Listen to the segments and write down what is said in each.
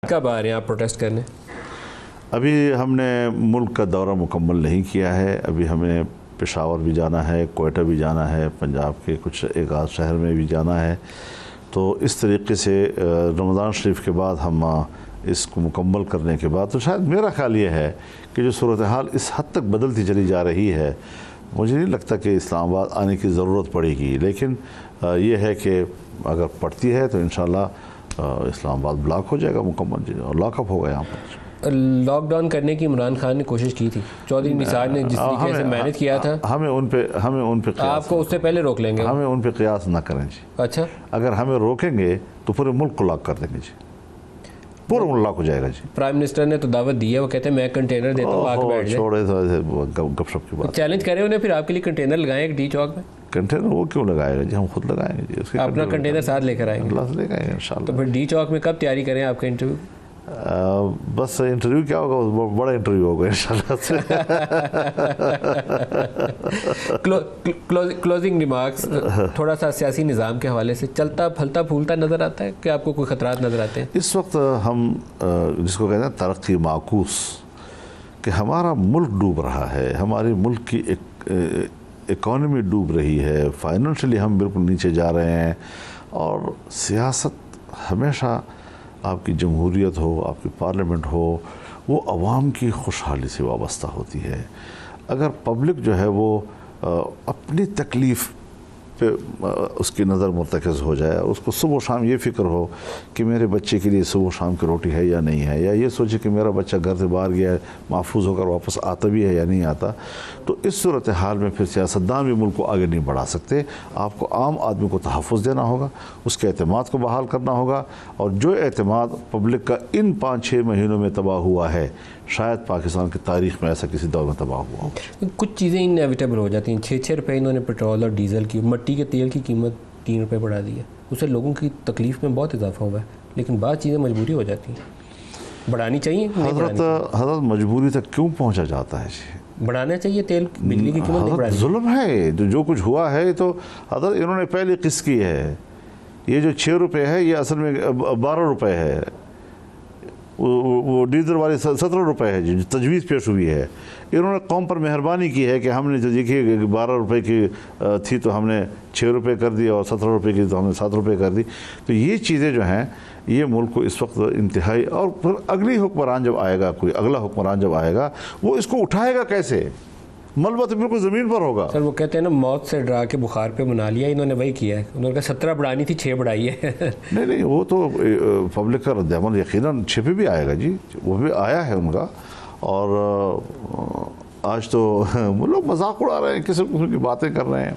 کب آ رہے ہیں آپ پروٹیسٹ کرنے؟ ابھی ہم نے ملک کا دورہ مکمل نہیں کیا ہے. ابھی ہمیں پشاور بھی جانا ہے, کوئٹہ بھی جانا ہے, پنجاب کے کچھ ایک آدھ شہر میں بھی جانا ہے. تو اس طریقے سے رمضان شریف کے بعد ہم اس کو مکمل کرنے کے بعد تو شاید میرا خیال یہ ہے کہ جو صورتحال اس حد تک بدلتی چلی جا رہی ہے, مجھے نہیں لگتا کہ اسلام آباد آنے کی ضرورت پڑے گی. لیکن یہ ہے کہ اگر پڑتی ہے تو انشاءاللہ اسلام آباد بلاک ہو جائے گا مکمل, اور لاک اپ ہوگا یہاں پر. لاک ڈاؤن کرنے کی عمران خان نے کوشش کی تھی, چودھری نثار نے جس طریقے سے مینج کیا تھا. ہمیں ان پہ آپ کو اس سے پہلے روک لیں گے؟ ہمیں ان پہ قیاس نہ کریں جی. اچھا, اگر ہمیں روکیں گے تو پورے ملک کو لاک کر دیں گے جی, پورا ملک لاک ہو جائے گا جی. پرائم منسٹر نے تو دعوت دی ہے, وہ کہتے ہیں میں کنٹینر دیتا ہوں, آ کے بیٹھ جائیں. چھوڑے تو گپ شپ کی بات. چیلنج کریں انہیں, پھر آپ کے لیے کنٹینر لگائیں ایک ڈی چوک میں. کنٹینر وہ کیوں لگائے گا جی, ہم خود لگائیں گے جی. اپنا کنٹینر ساتھ لے کر آئیں گے, اللہ سے لے گئے انشاءاللہ. تو پھر ڈی چوک میں کب تیاری کریں آپ کا انٹرویو؟ بس انٹرویو کیا ہوگا, بڑا انٹرویو ہوگا انشاءاللہ سے. کلوزنگ ریمارکس, تھوڑا سا سیاسی نظام کے حوالے سے چلتا پھلتا پھولتا نظر آتا ہے کہ آپ کو کوئی خطرات نظر آتے ہیں اس وقت؟ ہم جس کو کہتے ہیں ترقی معکوس, کہ ہمارا ملک ڈوب رہا ہے, ہماری ملک کی اکانومی ڈوب رہی ہے, فائنینشلی ہم بالکل نیچے جا رہے ہیں. اور سیاست ہمیشہ, آپ کی جمہوریت ہو, آپ کی پارلیمنٹ ہو, وہ عوام کی خوشحالی سے وابستہ ہوتی ہے. اگر پبلک جو ہے وہ اپنی تکلیف پہ اس کی نظر مرتکز ہو جائے, اس کو صبح و شام یہ فکر ہو کہ میرے بچے کے لیے صبح و شام کی روٹی ہے یا نہیں ہے, یا یہ سوچے کہ میرا بچہ گھر سے باہر گیا ہے, محفوظ ہو کر واپس آتا بھی ہے یا نہیں آتا, تو اس صورتحال میں پھر سیاستدان بھی ملک کو آگے نہیں بڑھا سکتے. آپ کو عام آدمی کو تحفظ دینا ہوگا, اس کے اعتماد کو بحال کرنا ہوگا. اور جو اعتماد پبلک کا ان 5-6 مہینوں میں تباہ ہوا ہے, شاید پاکستان کی تاریخ میں ایسا کسی دور میں تباہ ہوا ہو. کچھ چیزیں انیویٹیبل ہو جاتی ہیں. 6 روپے انہوں نے پٹرول اور ڈیزل کی, مٹی کے تیل کی قیمت 3 روپے بڑھا دی ہے, اس سے لوگوں کی تکلیف میں بہت اضافہ ہوا ہے. لیکن بعض چیزیں مجبوری ہو جاتی ہیں, بڑھانی چاہیے. حضرت مجبوری تک کیوں پہنچا جاتا ہے جی؟ بڑھانا چاہیے تیل, بجلی کی قیمت نہیں بڑھانی. ظلم ہے جو کچھ ہوا ہے. تو حضرت انہوں نے پہلی قسط کی ہے, یہ جو 6 روپے ہے یہ اصل میں 12 روپے ہے. وہ ڈیزل والی 17 روپے ہے جو تجویز پیش ہوئی ہے. انہوں نے قوم پر مہربانی کی ہے کہ ہم نے جو دیکھیے 12 روپے کی تھی تو ہم نے 6 روپے کر دی, اور 17 روپے کی تو ہم نے 7 روپے کر دی. تو یہ چیزیں جو ہیں یہ ملک کو اس وقت انتہائی, اور پھر اگلی حکمران جب آئے گا, کوئی اگلا حکمران جب آئے گا, وہ اس کو اٹھائے گا کیسے؟ ملبہ تو بالکل زمین پر ہوگا. سر وہ کہتے ہیں نا, موت سے ڈرا کے بخار پہ بنا لیا. انہوں نے وہی کیا ہے, انہوں نے کہا 17 بڑھانی تھی 6 بڑھائی ہے. نہیں, وہ تو پبلک کا رد عمل یقیناً 6 پہ بھی آئے گا جی, وہ بھی آیا ہے ان کا. اور آج تو لوگ مذاق اڑا رہے ہیں, قسم قسم کی باتیں کر رہے ہیں.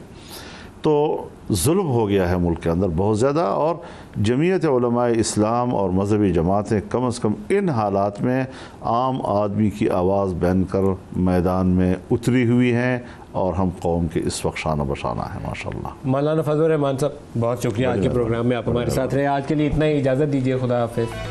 تو ظلم ہو گیا ہے ملک کے اندر بہت زیادہ. اور جمعیت علماء اسلام اور مذہبی جماعتیں کم از کم ان حالات میں عام آدمی کی آواز بن کر میدان میں اتری ہوئی ہیں, اور ہم قوم کے اس وقت شانہ بشانہ ہیں ماشاءاللہ. مولانا فضل الرحمان صاحب, بہت شکریہ, آج کے پروگرام میں آپ ہمارے ساتھ رہے. آج کے لیے اتنا ہی, اجازت دیجیے, خدا حافظ.